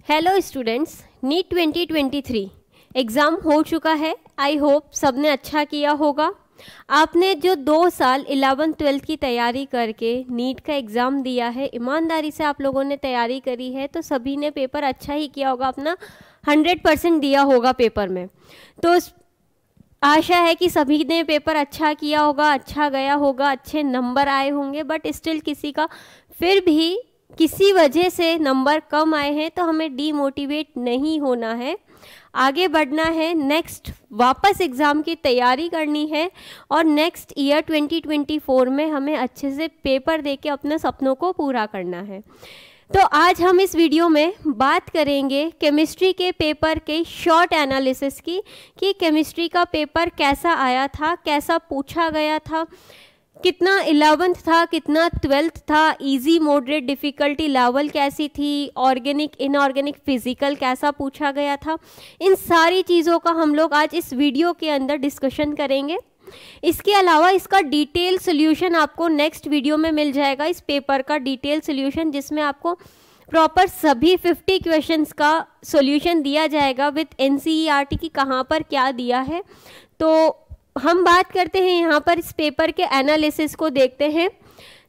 Hello students, NEET 2023 exam हो चुका है। आई होप सबने अच्छा किया होगा। आपने जो 2 साल 11th-12th की तैयारी करके नीट का एग्ज़ाम दिया है, ईमानदारी से आप लोगों ने तैयारी करी है, तो सभी ने पेपर अच्छा ही किया होगा, अपना 100% दिया होगा पेपर में। तो आशा है कि सभी ने पेपर अच्छा किया होगा, अच्छा गया होगा, अच्छे नंबर आए होंगे। बट स्टिल किसी का फिर भी किसी वजह से नंबर कम आए हैं तो हमें डीमोटिवेट नहीं होना है, आगे बढ़ना है। नेक्स्ट वापस एग्ज़ाम की तैयारी करनी है और नेक्स्ट ईयर 2024 में हमें अच्छे से पेपर देके अपने सपनों को पूरा करना है। तो आज हम इस वीडियो में बात करेंगे केमिस्ट्री के पेपर के शॉर्ट एनालिसिस की, कि केमिस्ट्री का पेपर कैसा आया था, कैसा पूछा गया था, कितना 11th था, कितना 12th था, इजी मॉडरेट डिफ़िकल्टी लेवल कैसी थी, ऑर्गेनिक इनऑर्गेनिक फिजिकल कैसा पूछा गया था। इन सारी चीज़ों का हम लोग आज इस वीडियो के अंदर डिस्कशन करेंगे। इसके अलावा इसका डिटेल सोल्यूशन आपको नेक्स्ट वीडियो में मिल जाएगा, इस पेपर का डिटेल सोल्यूशन, जिसमें आपको प्रॉपर सभी 50 क्वेश्चंस का सोल्यूशन दिया जाएगा विद NCERT की कहाँ पर क्या दिया है। तो हम बात करते हैं यहाँ पर इस पेपर के एनालिसिस को देखते हैं।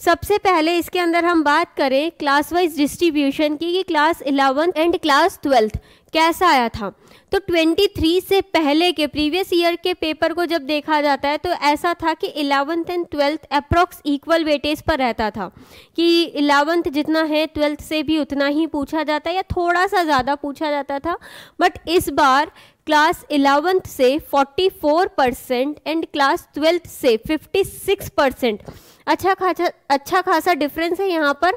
सबसे पहले इसके अंदर हम बात करें क्लास वाइज डिस्ट्रीब्यूशन की, कि क्लास 11 एंड क्लास 12 कैसा आया था। तो 23 से पहले के प्रीवियस ईयर के पेपर को जब देखा जाता है तो ऐसा था कि 11th and 12th approx equal weightage पर रहता था, कि 11th जितना है 12th से भी उतना ही पूछा जाता है या थोड़ा सा ज़्यादा पूछा जाता था। बट इस बार क्लास 11th से 44% एंड क्लास 12th से 56% अच्छा खासा डिफरेंस है। यहाँ पर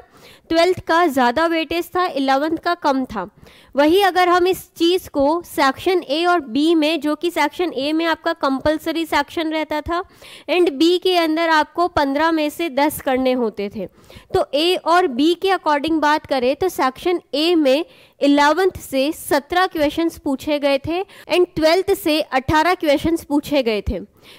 12th का ज़्यादा वेटेज था, 11th का कम था। वही अगर हम इस चीज़ को सेक्शन ए और बी में, जो कि सेक्शन ए में आपका कंपलसरी सेक्शन रहता था एंड बी के अंदर आपको 15 में से 10 करने होते थे, तो ए और बी के अकॉर्डिंग बात करें तो सेक्शन ए में 11th से 17 क्वेश्चंस पूछे गए थे एंड 12th से 18 क्वेश्चंस पूछे गए थे।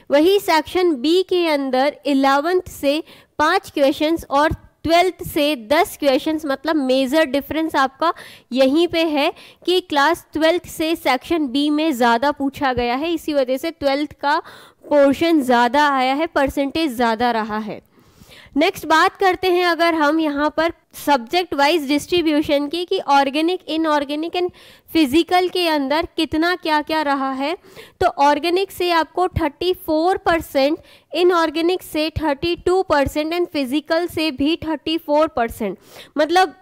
वही सेक्शन बी के अंदर 11th से 5 क्वेश्चंस और 12th से 10 क्वेश्चंस, मतलब मेजर डिफरेंस आपका यहीं पे है कि क्लास 12th से सेक्शन बी में ज़्यादा पूछा गया है, इसी वजह से 12th का पोर्शन ज़्यादा आया है, परसेंटेज ज़्यादा रहा है। नेक्स्ट बात करते हैं अगर हम यहाँ पर सब्जेक्ट वाइज डिस्ट्रीब्यूशन की, कि ऑर्गेनिक इनऑर्गेनिक एंड फिजिकल के अंदर कितना क्या क्या रहा है। तो ऑर्गेनिक से आपको 34%, इनऑर्गेनिक से 32% एंड फिजिकल से भी 34%, मतलब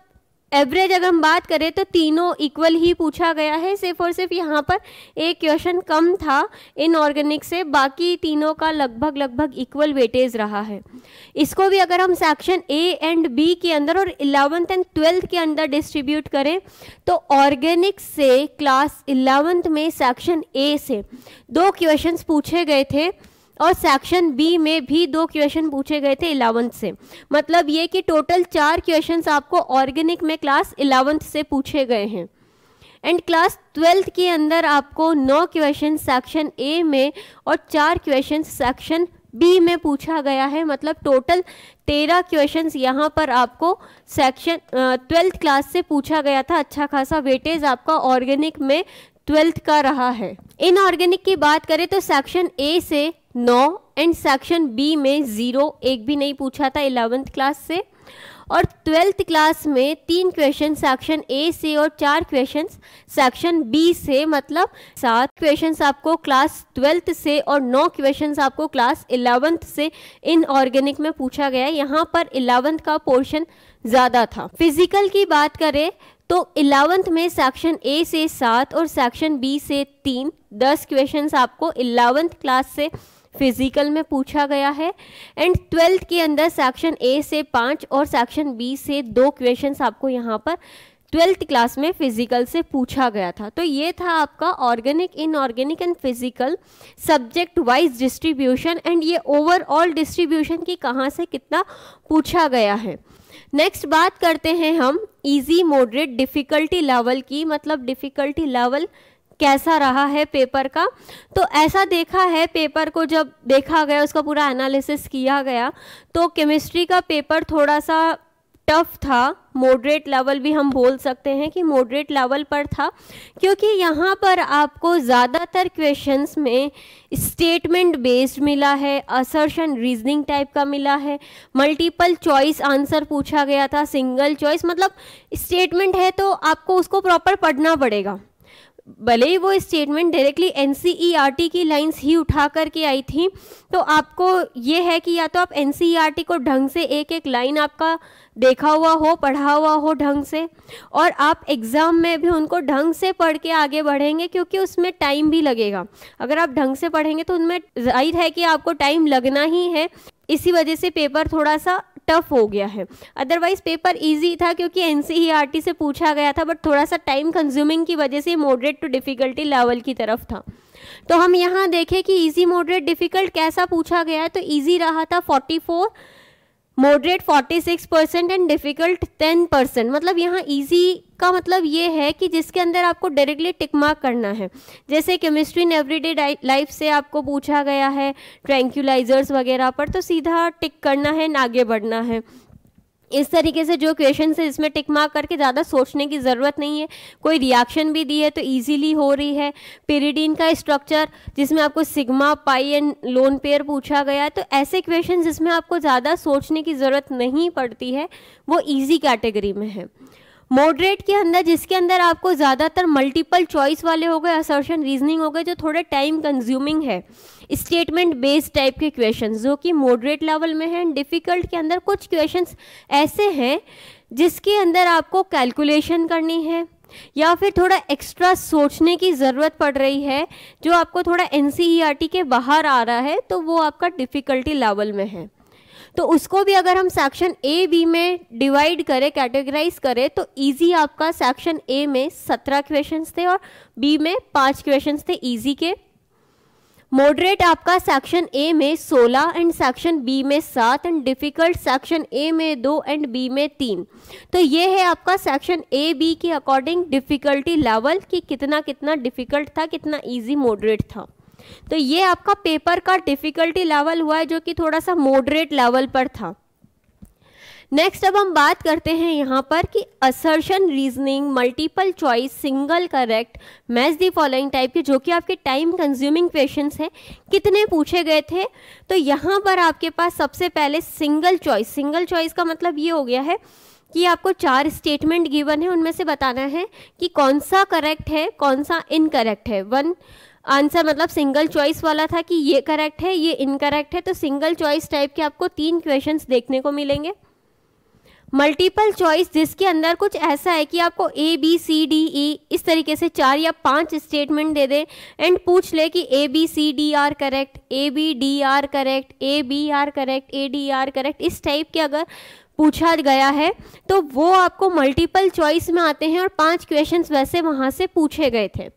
एवरेज अगर हम बात करें तो तीनों इक्वल ही पूछा गया है। सिर्फ और सिर्फ यहाँ पर एक क्वेश्चन कम था इनऑर्गेनिक से, बाकी तीनों का लगभग इक्वल वेटेज रहा है। इसको भी अगर हम सेक्शन ए एंड बी के अंदर और 11th एंड 12th के अंदर डिस्ट्रीब्यूट करें तो ऑर्गेनिक से क्लास 11th में सेक्शन ए से 2 क्वेश्चंस पूछे गए थे और सेक्शन बी में भी 2 क्वेश्चन पूछे गए थे 11th से, मतलब ये कि टोटल 4 क्वेश्चंस आपको ऑर्गेनिक में क्लास 11th से पूछे गए हैं। एंड क्लास 12th के अंदर आपको 9 क्वेश्चन सेक्शन ए में और 4 क्वेश्चन सेक्शन बी में पूछा गया है, मतलब टोटल 13 क्वेश्चंस यहाँ पर आपको सेक्शन 12th क्लास से पूछा गया था। अच्छा खासा वेटेज आपका ऑर्गेनिक में 12th का रहा है। इनऑर्गेनिक की बात करें तो सेक्शन ए से 9 एंड सेक्शन बी में 0, एक भी नहीं पूछा था 11th क्लास से। और 12th क्लास में 3 क्वेश्चन सेक्शन ए से और 4 क्वेश्चंस सेक्शन बी से, मतलब 7 क्वेश्चंस आपको क्लास 12th से और 9 क्वेश्चंस आपको क्लास 11th से इनऑर्गेनिक में पूछा गया है। यहाँ पर 11th का पोर्शन ज़्यादा था। फिजिकल की बात करें तो 11th में सेक्शन ए से 7 और सेक्शन बी से 3, 10 क्वेश्चंस आपको 11th क्लास से फिजिकल में पूछा गया है। एंड 12th के अंदर सेक्शन ए से 5 और सेक्शन बी से 2 क्वेश्चंस आपको यहाँ पर 12th क्लास में फिजिकल से पूछा गया था। तो ये था आपका organic inorganic and physical subject wise distribution, and ये ओवरऑल डिस्ट्रीब्यूशन की कहाँ से कितना पूछा गया है। नेक्स्ट बात करते हैं हम इजी मॉडरेट डिफ़िकल्टी लेवल की, मतलब डिफ़िकल्टी लेवल कैसा रहा है पेपर का। तो ऐसा देखा है, पेपर को जब देखा गया, उसका पूरा एनालिसिस किया गया, तो केमिस्ट्री का पेपर थोड़ा सा टफ था, मॉडरेट लेवल भी हम बोल सकते हैं कि मॉडरेट लेवल पर था, क्योंकि यहाँ पर आपको ज़्यादातर क्वेश्चंस में स्टेटमेंट बेस्ड मिला है, असर्शन रीजनिंग टाइप का मिला है, मल्टीपल चॉइस आंसर पूछा गया था, सिंगल चॉइस, मतलब स्टेटमेंट है तो आपको उसको प्रॉपर पढ़ना पड़ेगा। भले ही वो स्टेटमेंट डायरेक्टली एनसीईआरटी की लाइंस ही उठा करके आई थी, तो आपको ये है कि या तो आप एनसीईआरटी को ढंग से एक एक लाइन आपका देखा हुआ हो, पढ़ा हुआ हो ढंग से, और आप एग्ज़ाम में भी उनको ढंग से पढ़ के आगे बढ़ेंगे, क्योंकि उसमें टाइम भी लगेगा। अगर आप ढंग से पढ़ेंगे तो उनमें जाहिर है कि आपको टाइम लगना ही है, इसी वजह से पेपर थोड़ा सा टफ हो गया है। अदरवाइज पेपर इजी था क्योंकि एनसीईआरटी से पूछा गया था, बट थोड़ा सा टाइम कंज्यूमिंग की वजह से मॉडरेट टू डिफ़िकल्टी लेवल की तरफ था। तो हम यहाँ देखें कि इजी, मॉडरेट, डिफ़िकल्ट कैसा पूछा गया है, तो इजी रहा था 44, मॉडरेट 46% एंड डिफ़िकल्ट 10%। मतलब यहाँ इजी का मतलब ये है कि जिसके अंदर आपको डायरेक्टली टिक मार्क करना है, जैसे केमिस्ट्री इन एवरीडे लाइफ से आपको पूछा गया है ट्रैंक्यूलाइजर्स वगैरह पर, तो सीधा टिक करना है, आगे बढ़ना है। इस तरीके से जो क्वेश्चन है इसमें टिक मार्क करके ज़्यादा सोचने की ज़रूरत नहीं है, कोई रिएक्शन भी दी है तो इजीली हो रही है। पिरिडीन का स्ट्रक्चर जिसमें आपको sigma, pi and lone pair पूछा गया है, तो ऐसे क्वेश्चन जिसमें आपको ज़्यादा सोचने की ज़रूरत नहीं पड़ती है वो इजी कैटेगरी में है। मॉडरेट के अंदर जिसके अंदर आपको ज़्यादातर मल्टीपल चॉइस वाले हो गए, असर्शन रीजनिंग हो गए, जो थोड़े टाइम कंज्यूमिंग है, स्टेटमेंट बेस्ड टाइप के क्वेश्चंस जो कि मॉडरेट लेवल में है। डिफ़िकल्ट के अंदर कुछ क्वेश्चंस ऐसे हैं जिसके अंदर आपको कैलकुलेशन करनी है या फिर थोड़ा एक्स्ट्रा सोचने की ज़रूरत पड़ रही है, जो आपको थोड़ा एनसीईआरटी के बाहर आ रहा है, तो वो आपका डिफ़िकल्टी लेवल में है। तो उसको भी अगर हम सेक्शन ए बी में डिवाइड करें, कैटेगराइज करें, तो इजी आपका सेक्शन ए में 17 क्वेश्चंस थे और बी में 5 क्वेश्चंस थे इजी के। मॉडरेट आपका सेक्शन ए में 16 एंड सेक्शन बी में 7 एंड डिफ़िकल्ट सेक्शन ए में 2 एंड बी में 3। तो ये है आपका सेक्शन ए बी के अकॉर्डिंग डिफ़िकल्टी लेवल कि कितना कितना डिफ़िकल्ट था, कितना इजी मॉडरेट था। तो ये आपका पेपर का डिफ़िकल्टी लेवल हुआ है जो कि थोड़ा सा मॉडरेट लेवल पर था। नेक्स्ट अब हम बात करते हैं यहाँ पर कि assertion reasoning, multiple choice, single correct, match the following type के जो कि आपके टाइम कंज्यूमिंग क्वेश्चंस हैं, कितने पूछे गए थे। तो यहाँ पर आपके पास सबसे पहले सिंगल चॉइस, सिंगल चॉइस का मतलब ये हो गया है कि आपको 4 स्टेटमेंट गिवन है, उनमें से बताना है कि कौन सा करेक्ट है, कौन सा इनकरेक्ट है। वन आंसर मतलब सिंगल चॉइस वाला था कि ये करेक्ट है, ये इनकरेक्ट है, तो सिंगल चॉइस टाइप के आपको 3 क्वेश्चंस देखने को मिलेंगे। मल्टीपल चॉइस जिसके अंदर कुछ ऐसा है कि आपको ए बी सी डी ई इस तरीके से 4 या 5 स्टेटमेंट दे दे एंड पूछ ले कि A B C D are correct, A B D are correct, A B are correct, A D are correct, इस टाइप के अगर पूछा गया है तो वो आपको मल्टीपल चॉइस में आते हैं और 5 क्वेश्चंस वैसे वहाँ से पूछे गए थे।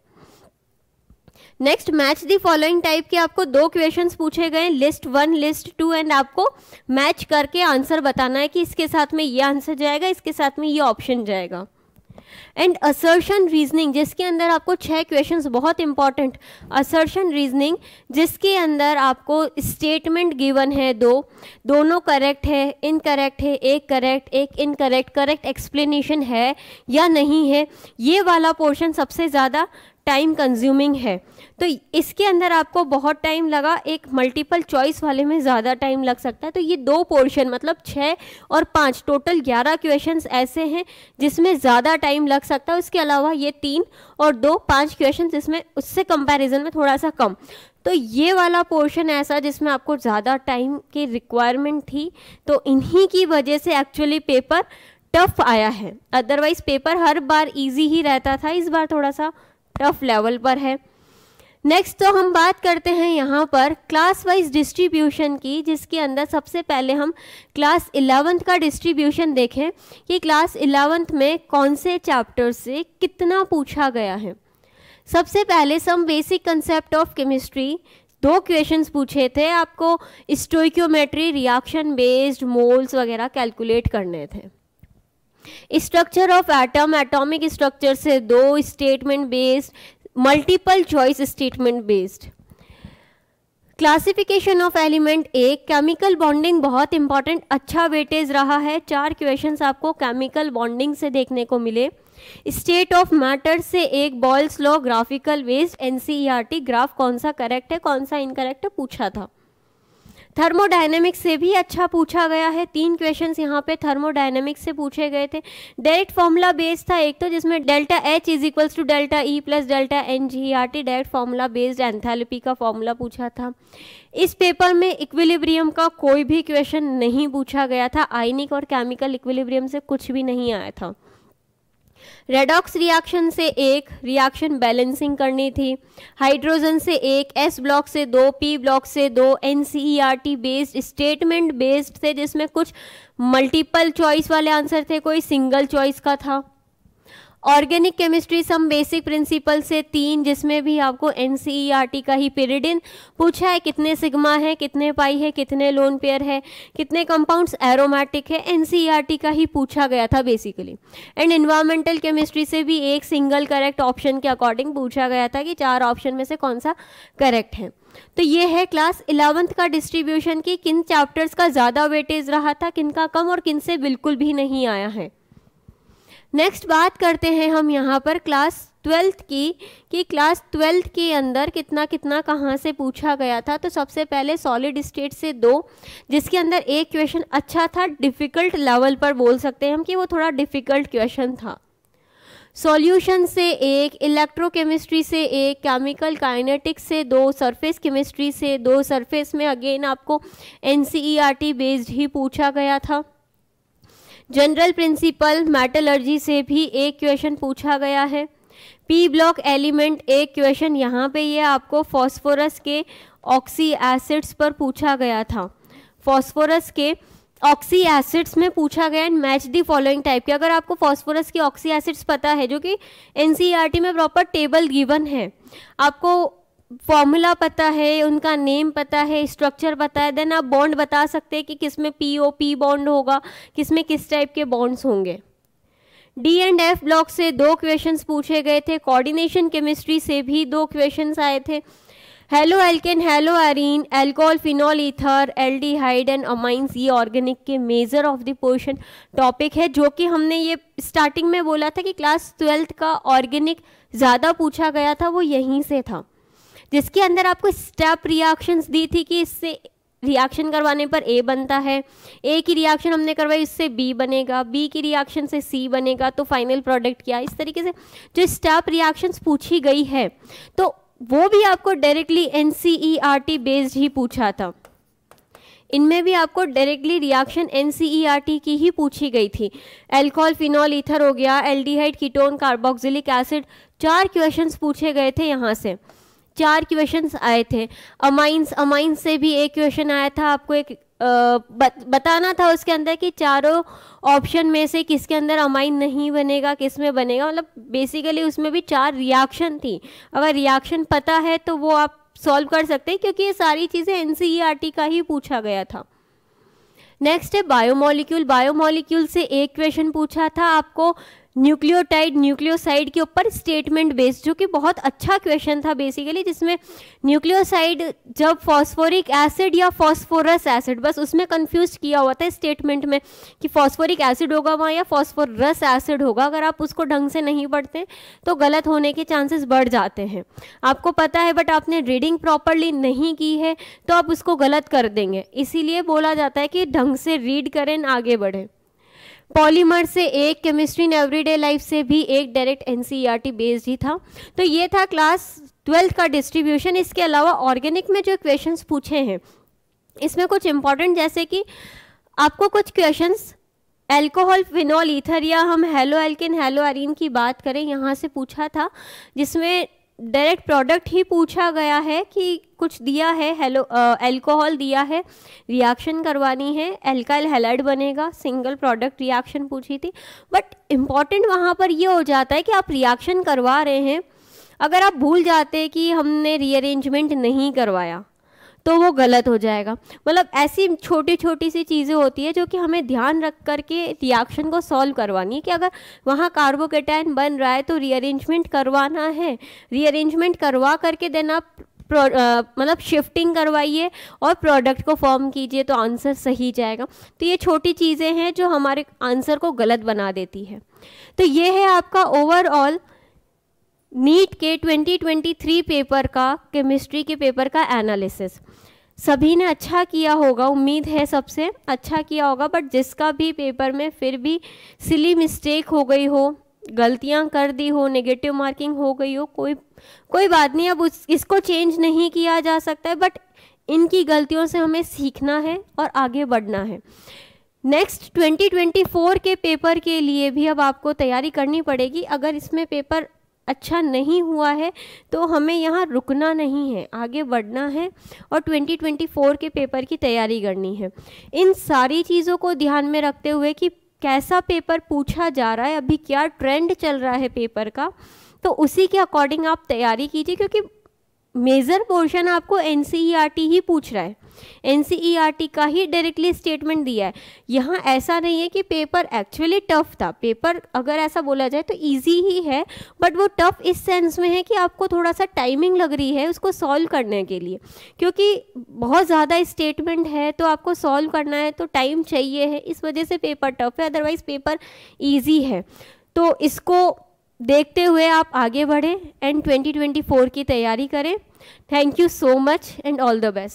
Next match the following type के आपको 2 क्वेश्चंस पूछे गए, लिस्ट 1 लिस्ट 2 एंड आपको मैच करके आंसर बताना है कि इसके साथ में ये आंसर जाएगा, इसके साथ में ये ऑप्शन जाएगा। एंड असर्शन रीजनिंग जिसके अंदर आपको 6 क्वेश्चंस, बहुत इंपॉर्टेंट, असर्शन रीजनिंग जिसके अंदर आपको स्टेटमेंट गिवन है 2, दोनों करेक्ट है, इनकरेक्ट है, एक करेक्ट एक इनकरेक्ट, करेक्ट एक्सप्लेनेशन है या नहीं है, ये वाला पोर्शन सबसे ज़्यादा टाइम कंज्यूमिंग है। तो इसके अंदर आपको बहुत टाइम लगा, एक मल्टीपल चॉइस वाले में ज़्यादा टाइम लग सकता है। तो ये 2 पोर्शन मतलब 6 और 5 टोटल 11 क्वेश्चंस ऐसे हैं जिसमें ज़्यादा टाइम लग सकता है। उसके अलावा ये 3 और 2 5 क्वेश्चन जिसमें उससे कंपैरिजन में थोड़ा सा कम। तो ये वाला पोर्शन ऐसा जिसमें आपको ज़्यादा टाइम की रिक्वायरमेंट थी, तो इन्हीं की वजह से एक्चुअली पेपर टफ आया है। अदरवाइज़ पेपर हर बार ईजी ही रहता था, इस बार थोड़ा सा टफ लेवल पर है। नेक्स्ट तो हम बात करते हैं यहाँ पर क्लास वाइज डिस्ट्रीब्यूशन की, जिसके अंदर सबसे पहले हम क्लास 11th का डिस्ट्रीब्यूशन देखें कि क्लास 11th में कौन से चैप्टर से कितना पूछा गया है। सबसे पहले some basic concept of chemistry, 2 questions पूछे थे आपको, स्टोइकियोमेट्री, रिएक्शन बेस्ड, मोल्स वगैरह कैलकुलेट करने थे। Structure of atom, atomic structure से 2, statement based, multiple choice statement based. Classification of element एक, केमिकल बॉन्डिंग बहुत इंपॉर्टेंट, अच्छा वेटेज रहा है, 4 क्वेश्चंस आपको केमिकल बॉन्डिंग से देखने को मिले। स्टेट ऑफ मैटर से एक, Boyle's law, graphical based, NCERT, graph कौन सा करेक्ट है कौन सा इनकरेक्ट है पूछा था। थर्मोडायनेमिक्स से भी अच्छा पूछा गया है, 3 क्वेश्चंस यहाँ पे थर्मोडायनेमिक्स से पूछे गए थे। डायरेक्ट फॉर्मूला बेस्ड था एक तो, जिसमें delta H is equals to delta E plus delta N GERT, direct formula based enthalpy का फॉर्मूला पूछा था। इस पेपर में इक्विलिब्रियम का कोई भी क्वेश्चन नहीं पूछा गया था, आयनिक और केमिकल इक्विलिब्रियम से कुछ भी नहीं आया था। रेडॉक्स रिएक्शन से एक, रिएक्शन बैलेंसिंग करनी थी। हाइड्रोजन से एक, एस ब्लॉक से 2, पी ब्लॉक से 2, एनसीईआरटी बेस्ड, स्टेटमेंट बेस्ड थे जिसमें कुछ मल्टीपल चॉइस वाले आंसर थे, कोई सिंगल चॉइस का था। Organic chemistry some basic principle से 3, जिसमें भी आपको एनसीईआरटी का ही पिरिडिन पूछा है, कितने सिग्मा है, कितने पाई है, कितने लोन पेयर है, कितने कंपाउंड्स एरोमेटिक है, एनसीईआरटी का ही पूछा गया था बेसिकली। एंड एनवायरमेंटल केमिस्ट्री से भी एक सिंगल करेक्ट ऑप्शन के अकॉर्डिंग पूछा गया था कि 4 ऑप्शन में से कौन सा करेक्ट है। तो ये है क्लास 11th का डिस्ट्रीब्यूशन की किन चैप्टर्स का ज़्यादा वेटेज रहा था, किन का कम और किन से बिल्कुल भी नहीं आया है। नेक्स्ट बात करते हैं हम यहाँ पर क्लास 12th की, कि क्लास 12th के अंदर कितना कितना कहाँ से पूछा गया था। तो सबसे पहले सॉलिड स्टेट से 2, जिसके अंदर एक क्वेश्चन अच्छा था, डिफ़िकल्ट लेवल पर बोल सकते हैं हम कि वो थोड़ा डिफ़िकल्ट क्वेश्चन था। सॉल्यूशन से एक, इलेक्ट्रोकेमिस्ट्री से एक, केमिकल काइनेटिक्स से 2, सरफेस केमिस्ट्री से 2, सरफेस में अगेन आपको एनसीईआरटी बेस्ड ही पूछा गया था। जनरल प्रिंसिपल मेटलर्जी से भी एक क्वेश्चन पूछा गया है। पी ब्लॉक एलिमेंट एक क्वेश्चन यहाँ पे ये आपको फॉस्फोरस के ऑक्सी एसिड्स पर पूछा गया था, फॉस्फोरस के ऑक्सी एसिड्स में पूछा गया and match the following type के। अगर आपको फॉस्फोरस के ऑक्सी एसिड्स पता है, जो कि एनसीईआरटी में प्रॉपर टेबल गिवन है, आपको फॉर्मूला पता है, उनका नेम पता है, स्ट्रक्चर पता है, देन आप बॉन्ड बता सकते हैं कि किसमें पी बॉन्ड होगा, किसमें किस टाइप के बॉन्ड्स होंगे। डी एंड एफ ब्लॉक से 2 क्वेश्चंस पूछे गए थे। कोऑर्डिनेशन केमिस्ट्री से भी 2 क्वेश्चंस आए थे। Halo alkane, hello arene, alcohol, phenol, ether, aldehyde and amines, ये ऑर्गेनिक के measure of the portion topic है, जो कि हमने ये स्टार्टिंग में बोला था कि क्लास 12th का ऑर्गेनिक ज़्यादा पूछा गया था, वो यहीं से था, जिसके अंदर आपको स्टेप रिएक्शंस दी थी कि इससे रिएक्शन करवाने पर ए बनता है, ए की रिएक्शन हमने करवाई इससे बी बनेगा, बी की रिएक्शन से सी बनेगा, तो फाइनल प्रोडक्ट क्या। इस तरीके से जो स्टेप रिएक्शंस पूछी गई है, तो वो भी आपको डायरेक्टली एनसीईआरटी बेस्ड ही पूछा था। इनमें भी आपको डायरेक्टली रिएक्शन एनसीईआरटी की ही पूछी गई थी। एल्कोहल, फिनॉल, ईथर हो गया, aldehyde, ketone, carboxylic acid, 4 questions पूछे गए थे, यहाँ से 4 क्वेश्चंस आए थे। अमाइंस से भी एक क्वेश्चन आया था, आपको एक बताना था उसके अंदर कि चारों ऑप्शन में से किसके अंदर अमाइन नहीं बनेगा, किस में बनेगा। मतलब बेसिकली उसमें भी 4 रिएक्शन थी। अगर रिएक्शन पता है तो वो आप सॉल्व कर सकते हैं, क्योंकि ये सारी चीज़ें एनसीईआरटी का ही पूछा गया था। नेक्स्ट है बायोमोलिक्यूल। बायोमोलिक्यूल से एक क्वेश्चन पूछा था आपको न्यूक्लियोटाइड न्यूक्लियोसाइड के ऊपर स्टेटमेंट बेस्ड, जो कि बहुत अच्छा क्वेश्चन था बेसिकली, जिसमें न्यूक्लियोसाइड जब फॉस्फोरिक एसिड या फॉस्फोरस एसिड, बस उसमें कंफ्यूज किया हुआ था स्टेटमेंट में कि फॉस्फोरिक एसिड होगा वहाँ या फॉस्फोरस एसिड होगा। अगर आप उसको ढंग से नहीं पढ़ते तो गलत होने के चांसेस बढ़ जाते हैं। आपको पता है बट आपने रीडिंग प्रॉपरली नहीं की है तो आप उसको गलत कर देंगे, इसीलिए बोला जाता है कि ढंग से रीड करें, आगे बढ़ें। पॉलीमर से एक, केमिस्ट्री इन एवरीडे लाइफ से भी एक, डायरेक्ट एनसीईआरटी बेस्ड ही था। तो ये था क्लास 12th का डिस्ट्रीब्यूशन। इसके अलावा ऑर्गेनिक में जो क्वेश्चंस पूछे हैं इसमें कुछ इंपॉर्टेंट, जैसे कि आपको कुछ क्वेश्चंस एल्कोहल, फिनॉल, ईथर या हम हेलो एल्केन, हेलो एरीन की बात करें, यहाँ से पूछा था, जिसमें डायरेक्ट प्रोडक्ट ही पूछा गया है कि कुछ दिया है, एल्कोहल दिया है, रिएक्शन करवानी है, एल्काइल हैलाइड बनेगा, सिंगल प्रोडक्ट रिएक्शन पूछी थी। बट इम्पॉर्टेंट वहाँ पर ये हो जाता है कि आप रिएक्शन करवा रहे हैं, अगर आप भूल जाते कि हमने रीअरेंजमेंट नहीं करवाया तो वो गलत हो जाएगा। मतलब ऐसी छोटी छोटी सी चीज़ें होती है जो कि हमें ध्यान रख करके रिएक्शन को सॉल्व करवानी है, कि अगर वहाँ कार्बोकेटायन बन रहा है तो रीअरेंजमेंट करवाना है, रीअरेंजमेंट करवा करके देन आप मतलब शिफ्टिंग करवाइए और प्रोडक्ट को फॉर्म कीजिए तो आंसर सही जाएगा। तो ये छोटी चीज़ें हैं जो हमारे आंसर को गलत बना देती है। तो ये है आपका ओवरऑल नीट के 2023 पेपर का, केमिस्ट्री के पेपर का एनालिसिस। सभी ने अच्छा किया होगा, उम्मीद है सबसे अच्छा किया होगा, बट जिसका भी पेपर में फिर भी सिली मिस्टेक हो गई हो, गलतियां कर दी हो, नेगेटिव मार्किंग हो गई हो, कोई बात नहीं, अब इसको चेंज नहीं किया जा सकता है, बट इनकी गलतियों से हमें सीखना है और आगे बढ़ना है। नेक्स्ट 2024 के पेपर के लिए भी अब आपको तैयारी करनी पड़ेगी। अगर इसमें पेपर अच्छा नहीं हुआ है तो हमें यहाँ रुकना नहीं है, आगे बढ़ना है और 2024 के पेपर की तैयारी करनी है। इन सारी चीज़ों को ध्यान में रखते हुए कि कैसा पेपर पूछा जा रहा है, अभी क्या ट्रेंड चल रहा है पेपर का, तो उसी के अकॉर्डिंग आप तैयारी कीजिए, क्योंकि मेजर पोर्शन आपको एनसीईआरटी ही पूछ रहा है, एनसीईआरटी का ही डायरेक्टली स्टेटमेंट दिया है। यहाँ ऐसा नहीं है कि पेपर एक्चुअली टफ था, पेपर अगर ऐसा बोला जाए तो इजी ही है, बट वो टफ इस सेंस में है कि आपको थोड़ा सा टाइमिंग लग रही है उसको सॉल्व करने के लिए, क्योंकि बहुत ज़्यादा स्टेटमेंट है तो आपको सॉल्व करना है तो टाइम चाहिए है, इस वजह से पेपर टफ है, अदरवाइज़ पेपर ईजी है। तो इसको देखते हुए आप आगे बढ़ें एंड 2024 की तैयारी करें। Thank you so much and all the best.